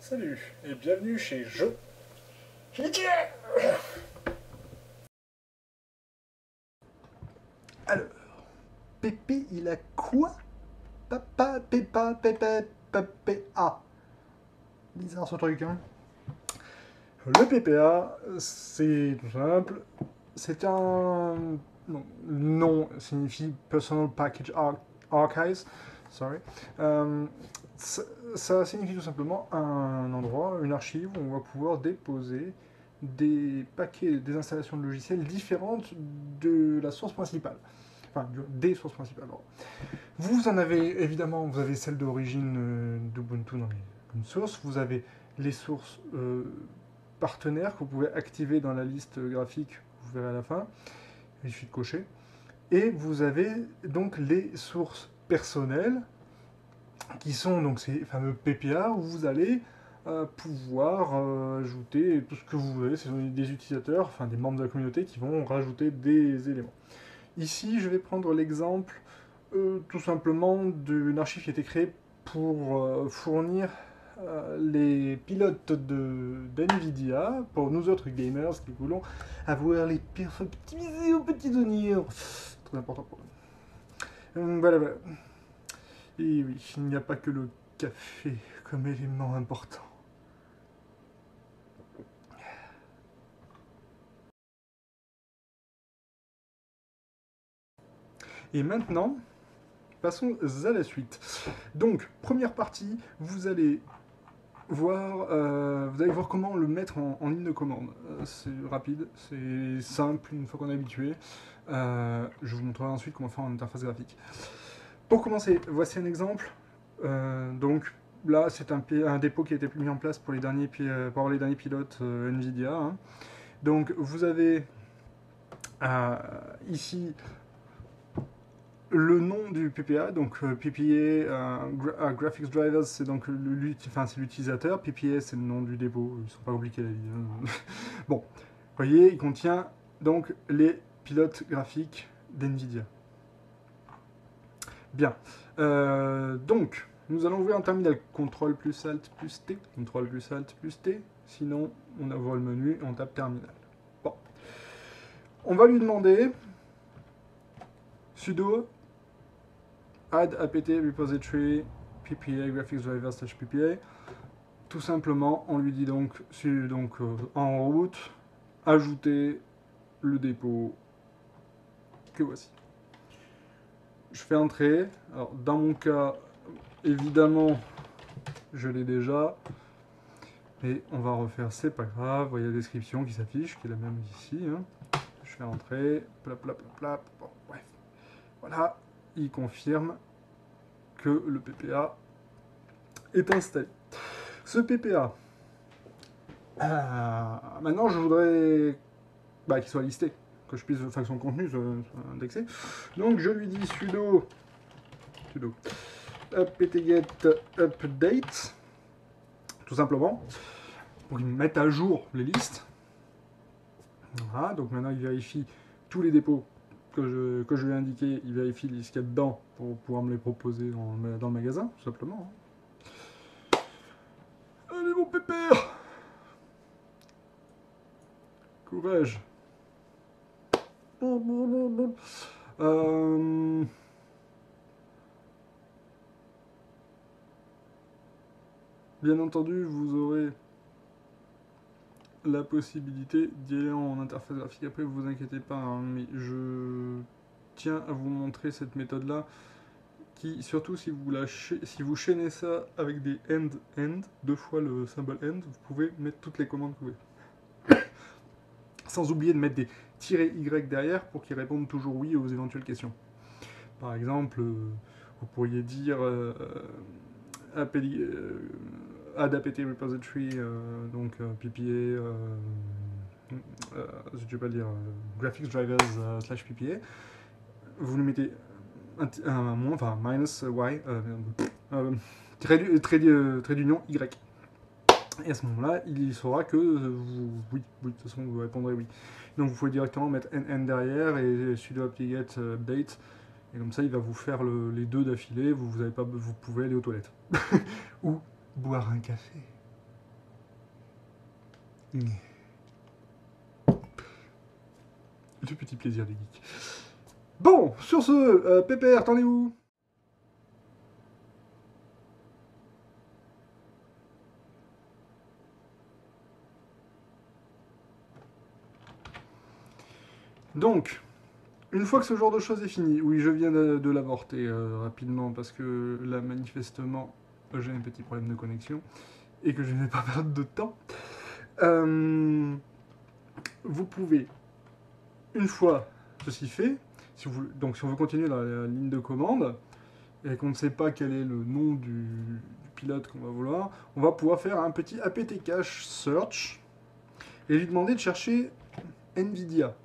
Salut et bienvenue chez Jeux. Alors, Pépé, il a quoi? Papa, Pépé, Pépé, Pépé, A. Bizarre ce truc, hein. Le PPA, c'est tout simple. C'est un. Non, le nom signifie Personal Package Archives. Sorry. Ça signifie tout simplement un endroit, une archive où on va pouvoir déposer des paquets, des installations de logiciels différentes de la source principale. Enfin, des sources principales. Alors, vous en avez, évidemment, vous avez celle d'origine d'Ubuntu dans les open source. Vous avez les sources partenaires que vous pouvez activer dans la liste graphique, vous verrez à la fin. Il suffit de cocher. Et vous avez donc les sources personnelles, qui sont donc ces fameux PPA, où vous allez pouvoir ajouter tout ce que vous voulez. Ce sont des utilisateurs, enfin des membres de la communauté qui vont rajouter des éléments. Ici, je vais prendre l'exemple tout simplement d'une archive qui a été créée pour fournir les pilotes d'NVIDIA, pour nous autres gamers qui voulons avoir les perfs optimisés aux petits oignons. Très important pour nous. Voilà, voilà. Et oui, il n'y a pas que le café comme élément important. Et maintenant, passons à la suite. Donc, première partie, vous allez voir comment le mettre en ligne de commande. C'est rapide, c'est simple une fois qu'on est habitué. Je vous montrerai ensuite comment faire en interface graphique. Pour commencer, voici un exemple. Donc là, c'est un dépôt qui a été mis en place pour les derniers pilotes NVIDIA. Hein. Donc vous avez ici le nom du PPA, donc PPA Graphics Drivers, c'est donc l'utilisateur, PPA c'est le nom du dépôt, ils sont pas compliqués la vie. Hein. Bon, vous voyez, il contient donc les pilotes graphiques d'NVIDIA. Bien, donc nous allons ouvrir un terminal CTRL plus Alt plus T, CTRL plus Alt plus T, sinon on ouvre le menu et on tape terminal. Bon, on va lui demander sudo add apt repository ppa graphics driver /ppa. Tout simplement, on lui dit donc en route, ajouter le dépôt que voici. Je fais entrer. Alors, dans mon cas, évidemment, je l'ai déjà. Et on va refaire, c'est pas grave. Vous voyez la description qui s'affiche, qui est la même ici. Hein. Je fais entrer. Plap, plap, plap, plap. Bon, bref. Voilà. Il confirme que le PPA est installé. Ce PPA, maintenant je voudrais qu'il soit listé, que je puisse, enfin que son contenu soit indexé. Donc je lui dis sudo apt-get update, tout simplement, pour qu'il me mette à jour les listes. Voilà, donc maintenant il vérifie tous les dépôts que je lui ai indiqués, il vérifie ce qu'il y a dedans pour pouvoir me les proposer dans le magasin, tout simplement. Allez mon pépère! Courage! Bien entendu, vous aurez la possibilité d'y aller en interface graphique. Après, vous inquiétez pas, hein, mais je tiens à vous montrer cette méthode-là, qui, surtout si vous chaînez ça avec des end, deux fois le symbole end, vous pouvez mettre toutes les commandes que vous voulez. Sans oublier de mettre des -y derrière pour qu'ils répondent toujours oui aux éventuelles questions. Par exemple, vous pourriez dire add apt repository, donc PPA, je vais pas le dire, graphics drivers /PPA. Vous lui mettez minus y, trait d'union y. Et à ce moment-là, il saura que oui, de toute façon, vous répondrez oui. Donc vous pouvez directement mettre nn derrière et sudo apt-get update. Et comme ça, il va vous faire les deux d'affilée. Vous pouvez aller aux toilettes. Ou boire un café. Le petit plaisir des geeks. Bon, sur ce, Pépère, t'en es où? Donc, une fois que ce genre de choses est fini, oui, je viens de l'avorter rapidement parce que là, manifestement, j'ai un petit problème de connexion et que je ne vais pas perdre de temps. Vous pouvez, une fois ceci fait, donc si on veut continuer dans la ligne de commande et qu'on ne sait pas quel est le nom du pilote qu'on va vouloir, on va pouvoir faire un petit apt cache search et lui demander de chercher NVIDIA.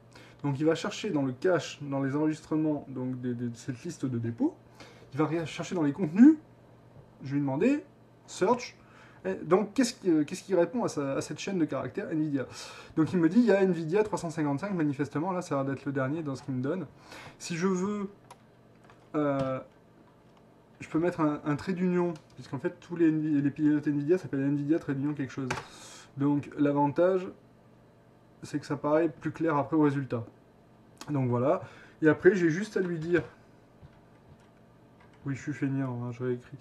Donc il va chercher dans le cache, dans les enregistrements donc de cette liste de dépôt, il va chercher dans les contenus, je vais lui demander search. Donc qu'est-ce qui répond à cette chaîne de caractères NVIDIA? Donc il me dit il y a NVIDIA 355 manifestement, là ça a l'air d'être le dernier dans ce qu'il me donne. Si je veux, je peux mettre un trait d'union, puisqu'en fait tous les pilotes NVIDIA s'appellent NVIDIA trait d'union quelque chose. Donc l'avantage c'est que ça paraît plus clair après au résultat. Donc voilà. Et après, j'ai juste à lui dire... Oui, je suis feignant, hein, je réécris.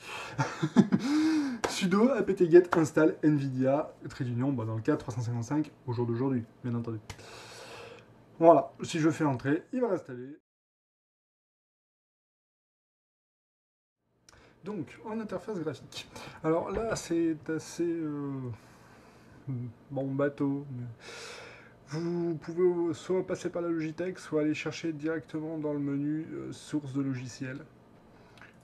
Sudo apt-get install NVIDIA, trait d'union, dans le cas 355, au jour d'aujourd'hui, bien entendu. Voilà, si je fais entrer, il va l'installer. Donc, en interface graphique. Alors là, c'est assez... bon, bateau. Mais... Vous pouvez soit passer par la Logitech, soit aller chercher directement dans le menu source de logiciel.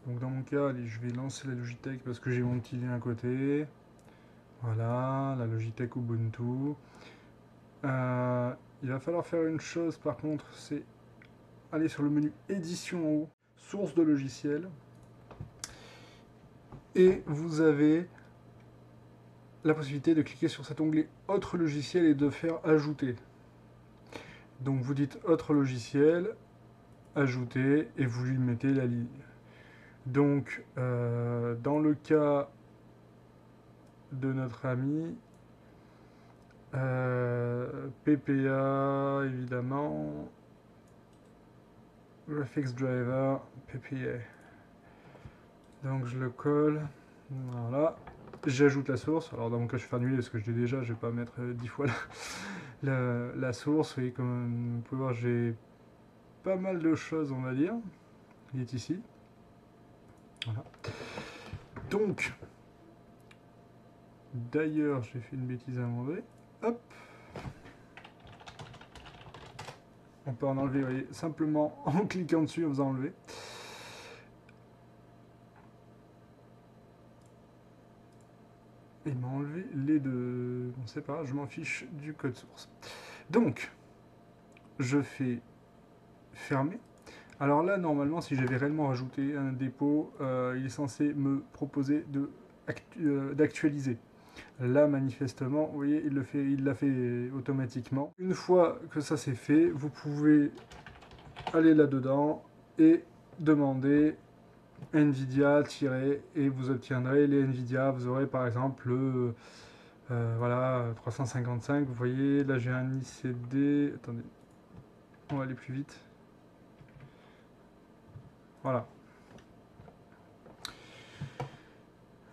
Donc dans mon cas, allez, je vais lancer la Logitech parce que j'ai mon petit lien à côté. Voilà, la Logitech Ubuntu. Il va falloir faire une chose par contre, c'est aller sur le menu édition en haut, source de logiciel. Et vous avez la possibilité de cliquer sur cet onglet autre logiciel et de faire ajouter. Donc vous dites autre logiciel, ajouter, et vous lui mettez la ligne. Donc dans le cas de notre ami, PPA évidemment, Graphics Driver, PPA. Donc je le colle, voilà. J'ajoute la source, alors dans mon cas je vais faire annuler parce que je l'ai déjà, je vais pas mettre 10 fois la source. Et comme vous pouvez voir, j'ai pas mal de choses, on va dire. Il est ici. Voilà. Donc, d'ailleurs, j'ai fait une bêtise à un moment donné. Hop. On peut en enlever, vous voyez, simplement en cliquant dessus, en faisant enlever. Il m'a enlevé les deux. Bon, c'est pas grave, je m'en fiche du code source. Donc, je fais fermer. Alors là, normalement, si j'avais réellement rajouté un dépôt, il est censé me proposer d'actualiser. Là, manifestement, vous voyez, il l'a fait automatiquement. Une fois que ça c'est fait, vous pouvez aller là-dedans et demander NVIDIA et vous obtiendrez les NVIDIA. Vous aurez par exemple le voilà, 355. Vous voyez, là j'ai un ICD. Attendez, on va aller plus vite. Voilà.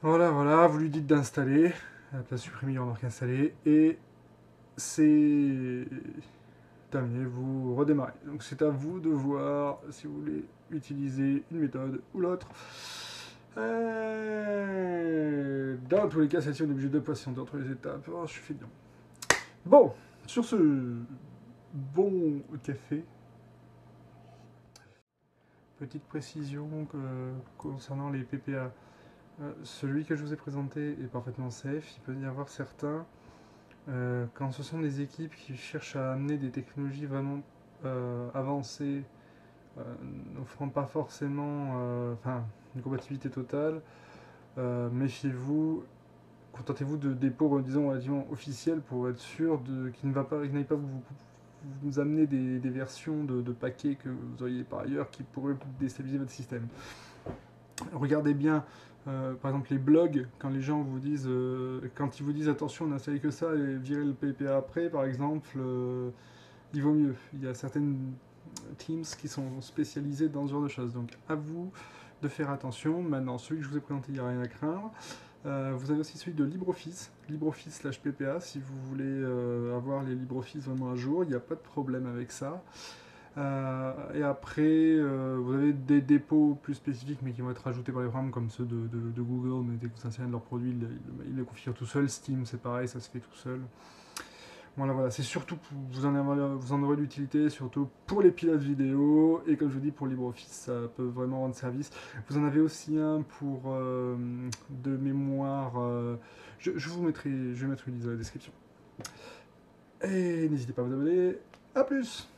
Voilà, voilà, vous lui dites d'installer. À la place supprimer, il remarque installer. Et c'est terminé, vous redémarrez. Donc c'est à vous de voir si vous voulez utiliser une méthode ou l'autre. Dans tous les cas, celle-ci, on est obligé de patienter entre les étapes. Oh, je suis bien. Bon, sur ce bon café, petite précision concernant les PPA. Celui que je vous ai présenté est parfaitement safe. Il peut y avoir certains, quand ce sont des équipes qui cherchent à amener des technologies vraiment avancées, n'offrant pas forcément une compatibilité totale, méfiez-vous, contentez-vous de dépôts, disons, relativement officiels pour être sûr qu'il n'aille pas vous amener des versions de paquets que vous auriez par ailleurs qui pourraient déstabiliser votre système. Regardez bien Par exemple, les blogs, quand les gens vous disent, quand ils vous disent attention, n'installez que ça et virez le PPA après, par exemple, il vaut mieux. Il y a certaines teams qui sont spécialisées dans ce genre de choses. Donc, à vous de faire attention. Maintenant, celui que je vous ai présenté, il n'y a rien à craindre. Vous avez aussi celui de LibreOffice, LibreOffice/PPA, si vous voulez avoir les LibreOffice vraiment à jour, il n'y a pas de problème avec ça. Et après, vous avez des dépôts plus spécifiques, mais qui vont être ajoutés par les programmes comme ceux de Google, mais dès que vous installez leurs produits, ils les configurent tout seul. Steam, c'est pareil, ça se fait tout seul. Voilà, c'est surtout vous en aurez l'utilité, surtout pour les pilotes vidéo, et comme je vous dis, pour LibreOffice, ça peut vraiment rendre service. Vous en avez aussi un pour de mémoire, je vais mettre une liste dans la description. Et n'hésitez pas à vous abonner, à plus!